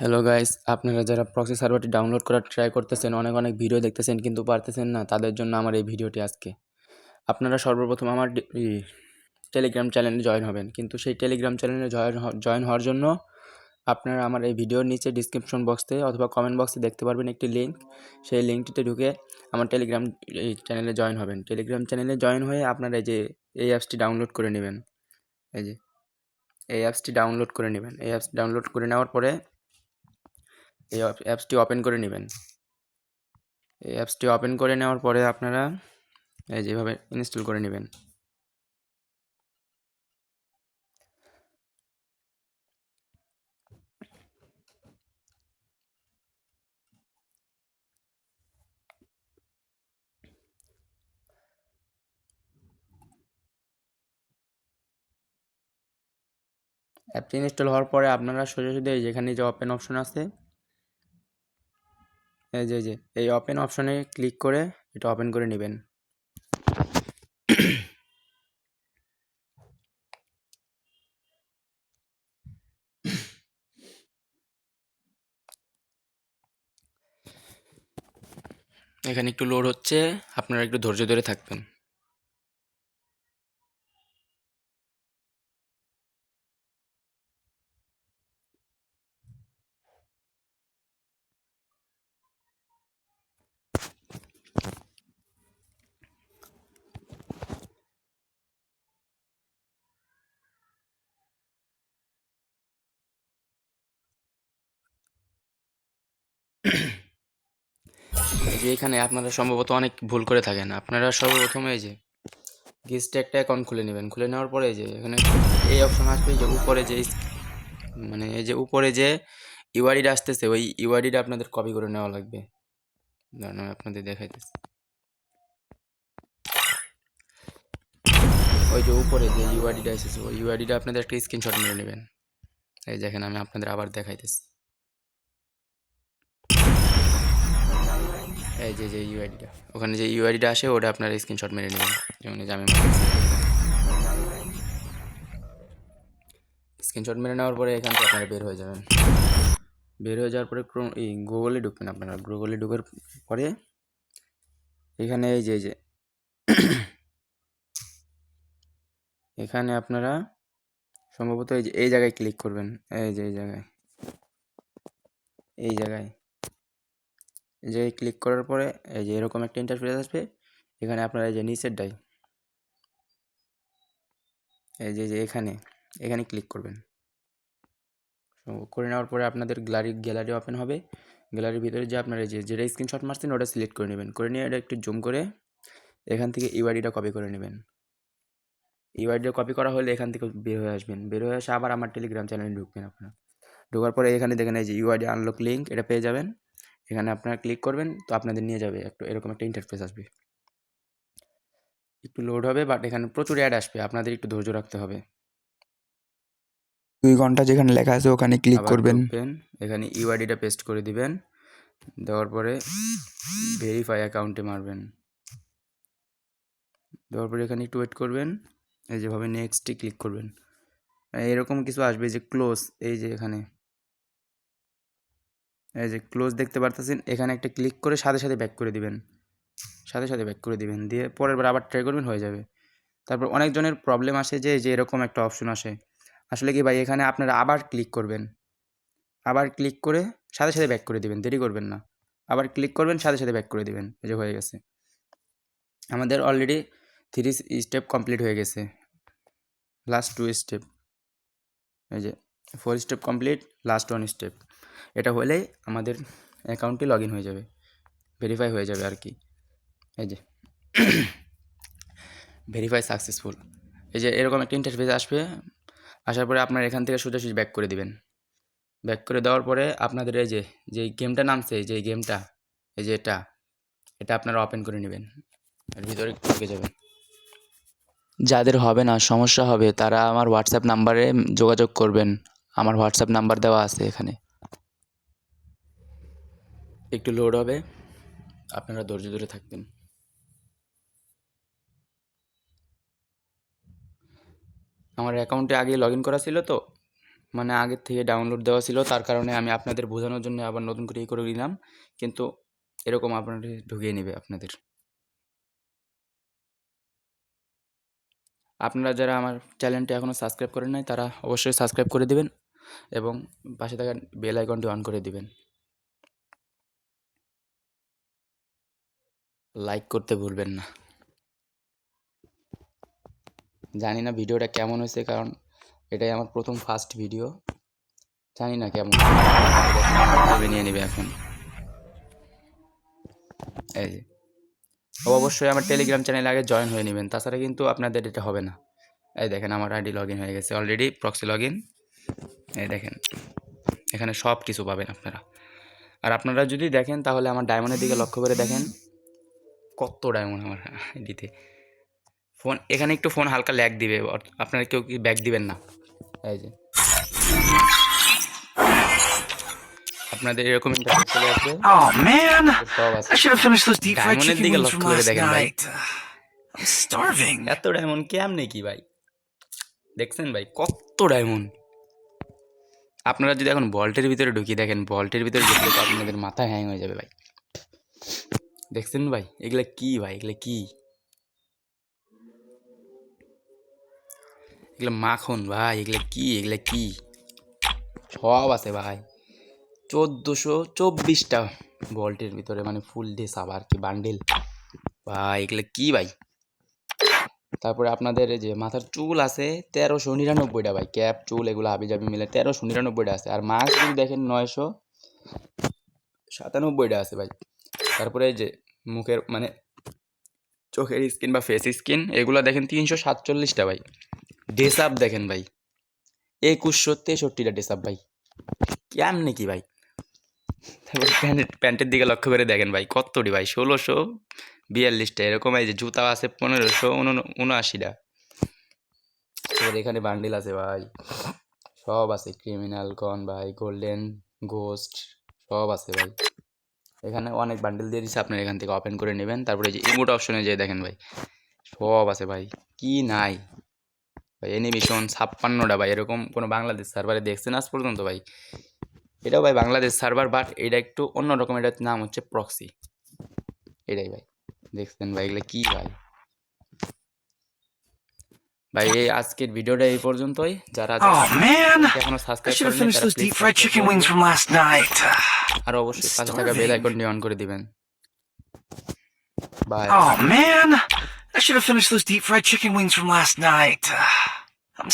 Hello guys, আপনারা যারা proxy সার্ভারটি download করার ট্রাই করতেছেন, অনেক অনেক ভিডিও দেখতেছেন কিন্তু পারতেছেন না, তাদের জন্য আমার এই ভিডিওটি আজকে। আপনারা সর্বপ্রথম আমার টেলিগ্রাম চ্যানেলে জয়েন হবেন, কিন্তু সেই টেলিগ্রাম চ্যানেলে জয়েন হওয়ার জন্য আপনারা আমার এই ভিডিওর নিচে ডিসক্রিপশন বক্সে অথবা কমেন্ট বক্সে দেখতে পারবেন একটি লিঙ্ক। সেই লিঙ্কটিতে ঢুকে আমার টেলিগ্রাম চ্যানেলে জয়েন হবেন। টেলিগ্রাম চ্যানেলে জয়েন হয়ে আপনারা এই অ্যাপসটি ডাউনলোড করে নেবেন। এই যে এই অ্যাপসটি ডাউনলোড করে নেবেন। এই অ্যাপস ডাউনলোড করে নেওয়ার পরে এই অ্যাপসটি ওপেন করে নেবেন। এই অ্যাপসটি ওপেন করে নেওয়ার পরে আপনারা যেভাবে ইনস্টল করে নেবেন। অ্যাপটি ইনস্টল হওয়ার পরে আপনারা সোজাসুজি যেখানে যে ওপেন অপশন আছে, এই ওপেন অপশনে ক্লিক করে এটা ওপেন করে নেবেন। এখানে একটু লোড হচ্ছে, আপনারা একটু ধৈর্য ধরে থাকবেন। এখানে আপনারা সম্ভবত অনেক ভুল করে থাকেন। আপনারা সর্বপ্রথমে গেস্টে একটা অ্যাকাউন্ট খুলে নেবেন। খুলে নেওয়ার পরে এখানে এই অপশন আসবে, যে উপরে উপরে যে ইউআইডিটা আসতেছে, ওই ইউআইডিটা আপনাদের কপি করে নেওয়া লাগবে। ধরুন আমি আপনাদের দেখাইতেছি। ওই যে উপরে যে ইউআইডিটা এসেছে, ওই ইউআইডিটা আপনাদের একটা স্ক্রিনশট মেরে নেবেন। এই দেখেন, আমি আপনাদের আবার দেখাইতেছি। এই যে ইউআইডিটা, ওখানে যে ইউআইডিটা আসে ওটা আপনার স্ক্রিনশট মেরে নেবেন। যেমন যে আমি স্ক্রিনশট মেরে নেওয়ার পরে এখান থেকে আপনারা বের হয়ে যাবেন। বের হয়ে যাওয়ার পরে গুগলে ঢুকবেন। আপনারা গুগলে ঢুকার পরে এখানে এই যে এখানে আপনারা সম্ভবত এই জায়গায় ক্লিক করবেন। এই জায়গায় ক্লিক করার পরে এরকম একটা ইন্টারফেস আসবে। এখানে আপনারা নিচেরটাই এখানে ক্লিক করবেন। করে নেওয়ার পরে আপনাদের গ্যালারি ওপেন হবে। গ্যালারির ভিতরে যে আপনারা যেটা স্ক্রিনশট মারছেন ওটা সিলেক্ট করে নেবেন। করে নিয়ে এটা একটু জুম করে এখান থেকে ইউআইডিটা কপি করে নেবেন। ইউআইডিটা কপি করা হলে এখান থেকে বের হয়ে আসবেন। বের হয়ে এসে আবার আমার টেলিগ্রাম চ্যানেলে ঢুকবেন। আপনারা ঢোকার পরে এখানে দেখেন ইউআইডি আনলক লিঙ্ক, এটা পেয়ে যাবেন। এখানে আপনারা ক্লিক করবেন, তো আপনাদের নিয়ে যাবে এরকম একটা ইন্টারফেস আসবে। একটু লোড হবে, বাট এখানে প্রচুর অ্যাড আসবে, আপনাদের একটু ধৈর্য রাখতে হবে। 2 ঘন্টা যেখানে লেখা আছে ওখানে ক্লিক আবার করবেন। ঢুকবেন, এখানে ইউআইডিটা পেস্ট করে দিবেন। দেওয়ার পরে ভেরিফাই অ্যাকাউন্টে মারবেন। দেওয়ার পরে এখানে একটু ওয়েট করবেন। যেভাবে নেক্সটে ক্লিক করবেন, এরকম কিছু আসবে যে ক্লোজ। এখানে ক্লোজ দেখতে পারতেছেন। এখানে একটা ক্লিক করে সাথে সাথে ব্যাক করে দিবেন। দিয়ে পরের বার আবার ট্রাই করবেন, হয়ে যাবে। তারপর অনেকজনের প্রবলেম আসে যে এরকম একটা অপশন আসে। আসলে কি ভাই, এখানে আপনারা আবার ক্লিক করবেন। আবার ক্লিক করে সাথে সাথে ব্যাক করে দিবেন, দেরি করবেন না। আবার ক্লিক করবেন, সাথে সাথে ব্যাক করে দিবেন। হয়ে গেছে। আমাদের অলরেডি 3 স্টেপ কমপ্লিট হয়ে গেছে। Last 2 step, 4 step complete, last 1 step. এটা হলেই আমাদের অ্যাকাউন্টটি লগ ইন হয়ে যাবে, ভেরিফাই হয়ে যাবে আর কি। Verify successful. এরকম একটা ইন্টারফেস আসবে। আসার পরে আপনার এখান থেকে সোজাসুজি ব্যাক করে দিবেন। ব্যাক করে দেওয়ার পরে আপনাদের যে গেমটা নামছে, এই গেমটা এটা আপনারা ওপেন করে নেবেন। এর ভিতরে ঢুকে যাবেন। যাদের হবে না, সমস্যা হবে, তারা আমার হোয়াটসঅ্যাপ নাম্বারে যোগাযোগ করবেন। আমার হোয়াটসঅ্যাপ নাম্বার দেওয়া আছে এখানে। একটু লোড হবে, আপনারা ধৈর্য ধরে থাকবেন। আমার অ্যাকাউন্টে আগে লগ ইন করা ছিল, তো মানে আগের থেকে ডাউনলোড দেওয়া ছিল, তার কারণে আমি আপনাদের বোঝানোর জন্য আবার নতুন করে করে নিলাম, কিন্তু এরকম আপনাদের ঢুকিয়ে নেবে আপনাদের। আপনারা যারা আমার চ্যানেলটি এখনও সাবস্ক্রাইব করেন নাই তারা অবশ্যই সাবস্ক্রাইব করে দিবেন এবং পাশে থাকা বেল আইকনটি অন করে দিবেন। লাইক করতে ভুলবেন না। জানি না ভিডিওটা কেমন হয়েছে, কারণ এটাই আমার প্রথম ফার্স্ট ভিডিও। জানি না কেমন ভেবে নিয়ে নেবে এখন। এই যে অবশ্যই আমার টেলিগ্রাম চ্যানেলে আগে জয়েন হয়ে নেবেন, তাছাড়া কিন্তু আপনাদের এটা হবে না। এই দেখেন আমার আইডি লগ ইন হয়ে গেছে অলরেডি, প্রক্সি লগ ইন। এই দেখেন এখানে সব কিছু পাবেন আপনারা। আর আপনারা যদি দেখেন তাহলে আমার ডায়মন্ডের দিকে লক্ষ্য করে দেখেন কত ডায়মন্ড আমার আইডিতে। ফোন এখানে একটু ফোন হালকা ল্যাগ দিবে, আপনারা কেউ কি ব্যাক দিবেন না। এই যে আপনাদের এরকম ইন্টারফেস চলে আসবে। Oh man, সব আছে। I should have finished those deep fried ডায়মন্ডের chicken দিকে wings লক্ষ্য from করে last দেখেন ভাই, night. I'm starving. এত ডায়মন্ড কেমনে কি ভাই দেখছেন ভাই, কত ডায়মন্ড। আপনারা যদি এখন ভল্টের ভিতরে ঢুকিয়ে দেখেন, ভল্টের ভিতরে ঢুকলে তো আপনাদের মাথা হ্যাং হয়ে যাবে ভাই। দেখছেন ভাই এগুলা কি ভাই, এগুলা কি, এগুলা মাখন ভাই, এগুলা কি, এগুলা কি সব আছে ভাই। 1424টা ভল্টের ভিতরে, মানে ফুল ডেস আবার কি বান্ডেল ভাই, এগুলা কি ভাই। তারপরে আপনাদের এই যে মাথার চুল আছে 1399টা ভাই, ক্যাপ চুল এগুলো হাবিজাবি মিলে 1399টা আছে। আর মাস্ক যদি দেখেন 997টা আছে ভাই। তারপরে এই যে মুখের মানে চোখের স্কিন বা ফেস স্কিন এগুলো দেখেন 347টা ভাই। ড্রেস আপ দেখেন ভাই 2163টা ড্রেস আপ ভাই, কেমনে কি ভাই। তারপরে প্যান্টের দিকে লক্ষ্য করে দেখেন ভাই কতটি ভাই, 1642টা এরকম। এই যে জুতা আছে 1579টা। তারপরে এখানে বান্ডিল আছে ভাই, সব আছে, ক্রিমিনাল কন ভাই, গোল্ডেন গোস্ট সব আছে ভাই। এখানে অনেক বান্ডিল দিয়ে দিচ্ছে, আপনারা এখান থেকে ওপেন করে নেবেন। তারপরে এই যে ইমোট অপশনে যেয়ে দেখেন ভাই সব আছে ভাই, কি নাই ভাই। অ্যানিমেশন 56টা ভাই, এরকম কোনো বাংলাদেশ সার্ভারে দেখছেন আজ পর্যন্ত ভাই? এটাও ভাই বাংলাদেশ সার্ভার, বাট এটা একটু অন্যরকম, এটার নাম হচ্ছে প্রক্সি। এটাই ভাই দেখছেন ভাই, এগুলো কি ভাই। ভাই এই আজকের ভিডিওটা এই পর্যন্তই। যারা Oh man, এখনো I সাবস্ক্রাইব should have করেননি finished তারা those please deep fried chicken wings from last night. আর অবশ্যই I'm পাশে থাকা বেল starving. আইকনটি অন করে দিবেন। By. Oh man, I should have finished those deep fried chicken wings from last night. I'm